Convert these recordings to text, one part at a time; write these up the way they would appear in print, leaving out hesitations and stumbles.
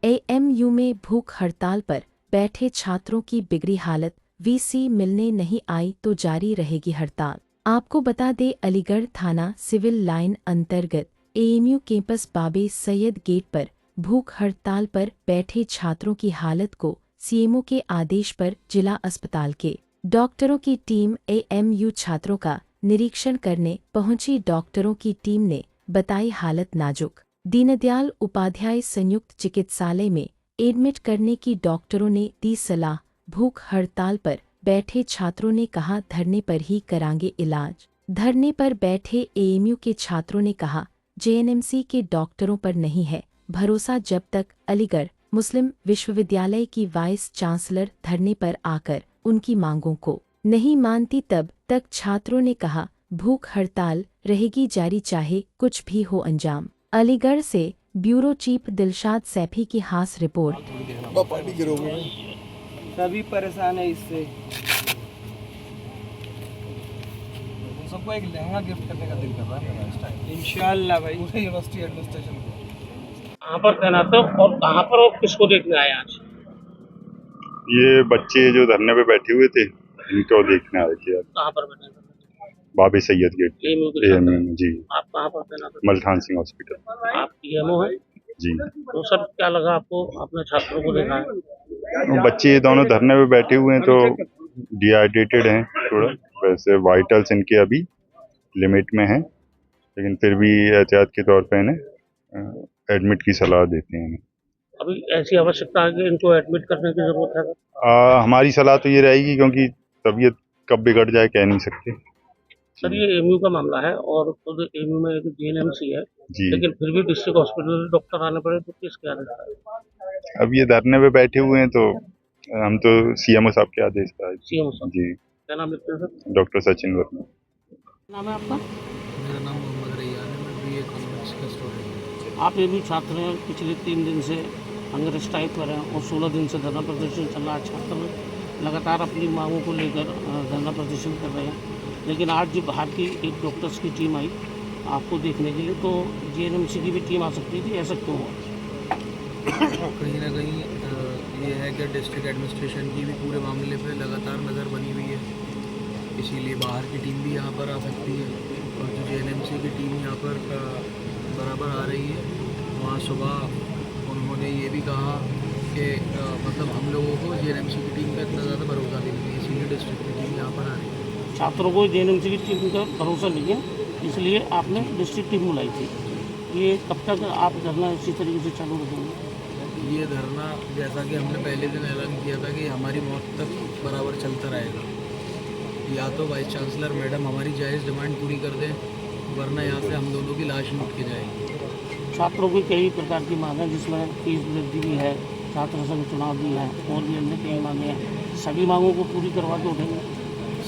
AMU में भूख हड़ताल पर बैठे छात्रों की बिगड़ी हालत, वीसी मिलने नहीं आई तो जारी रहेगी हड़ताल। आपको बता दें, अलीगढ़ थाना सिविल लाइन अंतर्गत एएमयू कैंपस बाबे सैयद गेट पर भूख हड़ताल पर बैठे छात्रों की हालत को सीएमओ के आदेश पर जिला अस्पताल के डॉक्टरों की टीम एएमयू छात्रों का निरीक्षण करने पहुंची। डॉक्टरों की टीम ने बताई हालत नाजुक। दीनदयाल उपाध्याय संयुक्त चिकित्सालय में एडमिट करने की डॉक्टरों ने दी सलाह। भूख हड़ताल पर बैठे छात्रों ने कहा, धरने पर ही करांगे इलाज। धरने पर बैठे एएमयू के छात्रों ने कहा, जेएनएमसी के डॉक्टरों पर नहीं है भरोसा। जब तक अलीगढ़ मुस्लिम विश्वविद्यालय की वाइस चांसलर धरने पर आकर उनकी मांगों को नहीं मानती, तब तक छात्रों ने कहा भूख हड़ताल रहेगी जारी, चाहे कुछ भी हो अंजाम। अलीगढ़ से ब्यूरो चीफ दिलशाद सैफी की खास रिपोर्ट। सभी परेशान है इससे। सबको एक लहंगा गिफ्ट करने का दिल कर रहा है मेरा इस टाइम, इंशाल्लाह भाई, पूरे यूनिवर्सिटी एडमिनिस्ट्रेशन को। कहाँ पर तैनात हो और कहाँ पर और किसको देखने आए आज? ये बच्चे जो धरने पे बैठे हुए थे इनको देखने आए थे। कहाँ पर बैठे थे? बाबे सैयद गेट एएमयू में। जी। आप कहाँ पर तैनात हो? मल्ठान सिंह हॉस्पिटल। आप पीएमओ हैं? जी। तो सर क्या लगा आपको, अपने छात्रों को देखा है? तो बच्चे ये दोनों धरने पे बैठे हुए हैं तो डिहाइड्रेटेड हैं थोड़ा, वैसे वाइटल्स इनके अभी लिमिट में हैं, लेकिन फिर भी एहतियात के तौर पे इन्हें एडमिट की सलाह देते हैं। अभी ऐसी आवश्यकता है कि इनको एडमिट करने की जरूरत है? हमारी सलाह तो ये रहेगी, क्योंकि तबीयत कब बिगड़ जाए कह नहीं सकते। सर ये एएमयू का मामला है और खुद एएमयू में एक जेएनएमसी है, लेकिन फिर भी डिस्ट्रिक्ट हॉस्पिटल डॉक्टर आने पड़े तो किसके आदेश? अब ये धरने पे बैठे हुए हैं तो हम तो सीएमओ साहब के आदेश पर। सीएमओ साहब। जी। क्या नाम लिखते हैं सर? डॉक्टर सचिन वर्मा। नाम है आपका? मेरा नाम मोहम्मद रैयान है, मैं बीए इकोनॉमिक्स का स्टूडेंट हूँ। आप एएमयू छात्र हैं, पिछले 3 दिन से हंगर स्ट्राइक पर हैं और 16 दिन से धरना प्रदर्शन चल रहा है। छात्र लगातार अपनी मांगों को लेकर धरना प्रदर्शन कर रहे हैं, लेकिन आज जो बाहर की एक डॉक्टर्स की टीम आई आपको देखने के लिए, तो जेएनएमसी की भी टीम आ सकती थी, ऐसा क्यों हुआ? कहीं ना कहीं ये है कि डिस्ट्रिक्ट एडमिनिस्ट्रेशन की भी पूरे मामले पे लगातार नज़र बनी हुई है, इसीलिए बाहर की टीम भी यहाँ पर आ सकती है। और जो जेएनएमसी की टीम यहाँ पर बराबर आ रही है, वहाँ सुबह उन्होंने ये भी कहा कि मतलब हम लोगों को जेएनएमसी की टीम का इतना ज़्यादा भरोसा भी नहीं है, इसीलिए डिस्ट्रिक्ट की टीम यहाँ पर आ रही है। छात्रों को जेएनएमसी की टीम का भरोसा नहीं है, इसलिए आपने डिस्ट्रिक्ट टीम बुलाई थी। ये कब तक आप धरना इसी तरीके से चालू रखेंगे? ये धरना जैसा कि हमने पहले दिन ऐलान किया था कि हमारी मौत तक बराबर चलता रहेगा। या तो वाइस चांसलर मैडम हमारी जायज़ डिमांड पूरी कर दें, वरना यहाँ से हम दोनों की लाश लूट के जाएगी। छात्रों की कई प्रकार की मांग है, जिसमें फीस वृद्धि भी है, छात्र संघ चुनाव भी है और भी अन्य कई मांगे हैं। सभी मांगों को पूरी करवा के उठेंगे?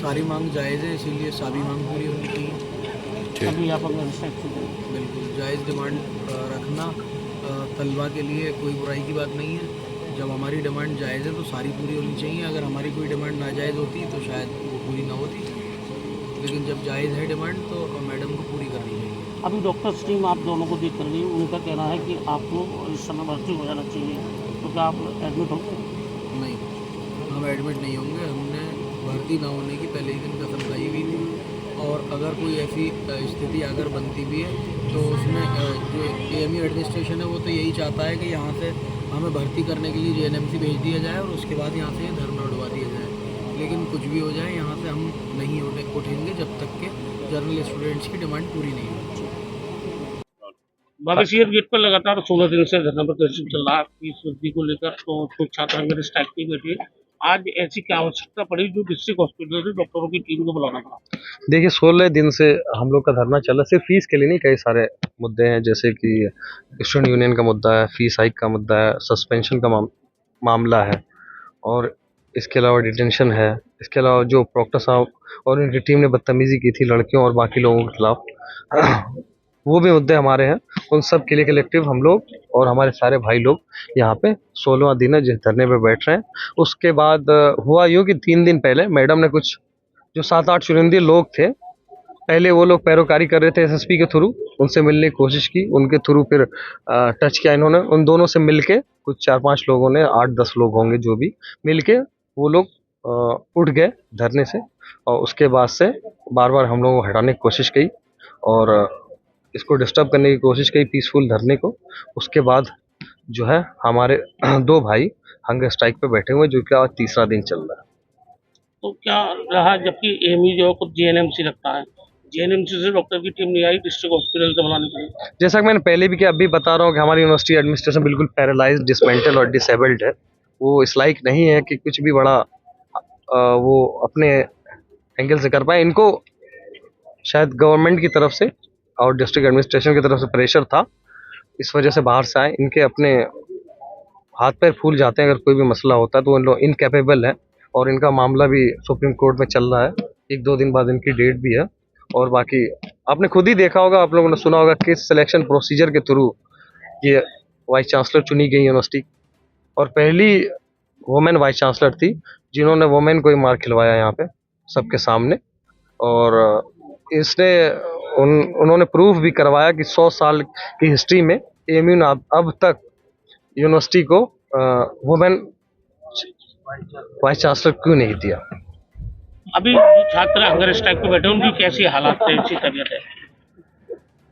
सारी मांग जायज़ है, इसीलिए सभी मांग पूरी होनी चाहिए। अभी आप अपना रिस्पेक्ट करेंगे? बिल्कुल जायज़ डिमांड रखना तलबा के लिए कोई बुराई की बात नहीं है। जब हमारी डिमांड जायज़ है तो सारी पूरी होनी चाहिए। अगर हमारी कोई डिमांड नाजायज़ होती तो शायद वो पूरी ना होती, लेकिन जब जायज़ है डिमांड तो मैडम को पूरी करनी चाहिए। अभी डॉक्टर्स टीम आप दोनों को देख कर गई, उनका कहना है कि आपको इस समय भर्ती हो जाना चाहिए, तो क्या आप एडमिट होंगे? नहीं, हम एडमिट नहीं होंगे। हमने भर्ती ना होने की पहले ही दिन कसम खाई हुई थी, और अगर कोई ऐसी स्थिति अगर बनती भी है तो उसमें जो एएमयू एडमिनिस्ट्रेशन है वो तो यही चाहता है कि यहाँ से हमें भर्ती करने के लिए जेएनएमसी भेज दिया जाए और उसके बाद यहाँ से धरना उड़वा दिया जाए। लेकिन कुछ भी हो जाए, यहाँ से हम नहीं उठेंगे जब तक के जर्नल स्टूडेंट्स की डिमांड पूरी नहीं होती। बाबा सैयद गेट पर लगातार 16 दिन से धरना प्रदर्शन चल रहा है फीस वृद्धि को लेकर, तो कुछ छात्र हंगर स्ट्राइक पे बैठे। आज ऐसी क्या आवश्यकता पड़ी जो डिस्ट्रिक्ट हॉस्पिटल से डॉक्टरों की टीम को बुलाना पड़ा? देखिए 16 दिन से हम लोग का धरना चल रहा है, सिर्फ फीस के लिए नहीं, कई सारे मुद्दे हैं, जैसे कि स्टूडेंट यूनियन का मुद्दा है, फीस हाइक का मुद्दा है, सस्पेंशन का मामला है, और इसके अलावा डिटेंशन है। इसके अलावा जो प्रॉक्टर साहब और उनकी टीम ने बदतमीजी की थी लड़कियों और बाकी लोगों के खिलाफ, वो भी मुद्दे हमारे हैं। उन सब के लिए कलेक्टिव हम लोग और हमारे सारे भाई लोग यहाँ पे 16वां दिन है जिस धरने पे बैठ रहे हैं। उसके बाद हुआ यूँ कि 3 दिन पहले मैडम ने कुछ जो 7-8 चुनिंदे लोग थे पहले वो लोग पैरोकारी कर रहे थे एसएसपी के थ्रू, उनसे मिलने की कोशिश की, उनके थ्रू फिर टच किया इन्होंने, उन दोनों से मिलके कुछ 4-5 लोगों ने, 8-10 लोग होंगे जो भी मिलके, वो लोग उठ गए धरने से। और उसके बाद से बार बार हम लोगों को हटाने की कोशिश की और इसको डिस्टर्ब करने की कोशिश की, पीसफुल धरने को। उसके बाद जो है हमारे 2 भाई हंगर स्ट्राइक पे बैठे हुए हैं, जो कि आज तीसरा दिन चल रहा है। तो क्या रहा, जबकि एएमयू जो है खुद जेएनएमसी लगता है, जेएनएमसी से डॉक्टर की टीम नहीं आई डिस्ट्रिक्ट हॉस्पिटल से बनाने के लिए? जैसा कि मैंने पहले भी किया, अभी बता रहा हूँ कि हमारी यूनिवर्सिटी एडमिनिस्ट्रेशन बिल्कुल पैरालाइज्ड, डिसमेंटल और डिसेबल्ड है। वो इस लायक नहीं है कि कुछ भी बड़ा वो अपने एंगल से कर पाए। इनको शायद गवर्नमेंट की तरफ से और डिस्ट्रिक्ट एडमिनिस्ट्रेशन की तरफ से प्रेशर था, इस वजह से बाहर से आए। इनके अपने हाथ पैर फूल जाते हैं अगर कोई भी मसला होता है, तो इन लोग इनकैपेबल है और इनका मामला भी सुप्रीम कोर्ट में चल रहा है। 1-2 दिन बाद इनकी डेट भी है। और बाकी आपने खुद ही देखा होगा, आप लोगों ने सुना होगा कि सिलेक्शन प्रोसीजर के थ्रू ये वाइस चांसलर चुनी गई यूनिवर्सिटी, और पहली वुमेन वाइस चांसलर थी जिन्होंने वुमेन को ही मार खिलवाया यहाँ पे सबके सामने। और इसने उन्होंने प्रूफ भी करवाया कि 100 साल की हिस्ट्री में एएमयू ने अब तक यूनिवर्सिटी को वुमेन वाइस चांसलर क्यों नहीं दिया। अभी जो छात्र हंगर स्ट्राइक पे बैठे हैं, उनकी कैसी हालात है, अच्छी तबीयत है?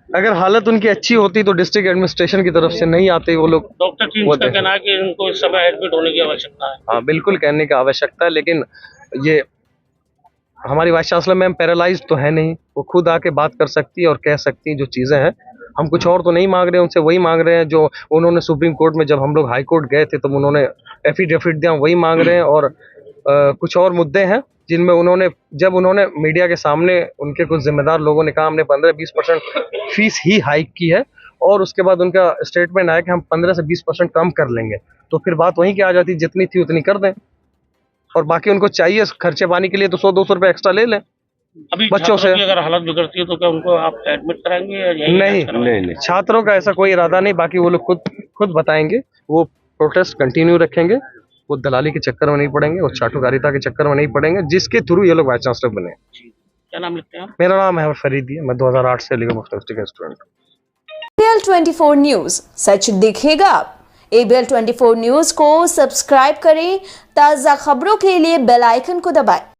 अगर हालत उनकी अच्छी होती तो डिस्ट्रिक्ट एडमिनिस्ट्रेशन की तरफ से नहीं आते वो लोग। डॉक्टर टीम्स का कहना है कि उनको इस समय एडमिट होने की आवश्यकता है। हाँ, बिल्कुल कहने की आवश्यकता है, लेकिन ये हमारी वाइस चांसलर मैम पैरालाइज तो है नहीं, वो खुद आके बात कर सकती है और कह सकती है जो चीज़ें हैं। हम कुछ और तो नहीं मांग रहे हैं उनसे, वही मांग रहे हैं जो उन्होंने सुप्रीम कोर्ट में, जब हम लोग हाई कोर्ट गए थे तब उन्होंने एफिडेविट दिया, वही मांग रहे हैं। और कुछ और मुद्दे हैं जिनमें उन्होंने मीडिया के सामने उनके कुछ जिम्मेदार लोगों ने कहा हमने 15-20% फीस ही हाइक की है, और उसके बाद उनका स्टेटमेंट आया कि हम 15 से 20% कम कर लेंगे। तो फिर बात वहीं की आ जाती, जितनी थी उतनी कर दें, और बाकी उनको चाहिए खर्चे पानी के लिए तो 100-200 रुपये एक्स्ट्रा ले लें अभी बच्चों से। अगर हालत बिगड़ती है तो क्या उनको आप एडमिट कराएंगे या यहीं नहीं, छात्रों का ऐसा कोई इरादा नहीं, बाकी वो लोग खुद बताएंगे। वो प्रोटेस्ट कंटिन्यू रखेंगे, वो दलाली के चक्कर में नहीं पड़ेंगे, वो चाटुकारिता के चक्कर में नहीं पड़ेंगे, जिसके थ्रू ये लोग वाइस चांसलर बने। क्या नाम लिखते हैं आप? मेरा नाम है फरीदी है, मैं 2008 से लीग ऑफ स्टैटिस्टिक्स का स्टूडेंट हूँ। ABL 24 न्यूज, सच दिखेगा। ABL 24 न्यूज को सब्सक्राइब करें, ताज़ा खबरों के लिए बेल आइकन को दबाएं।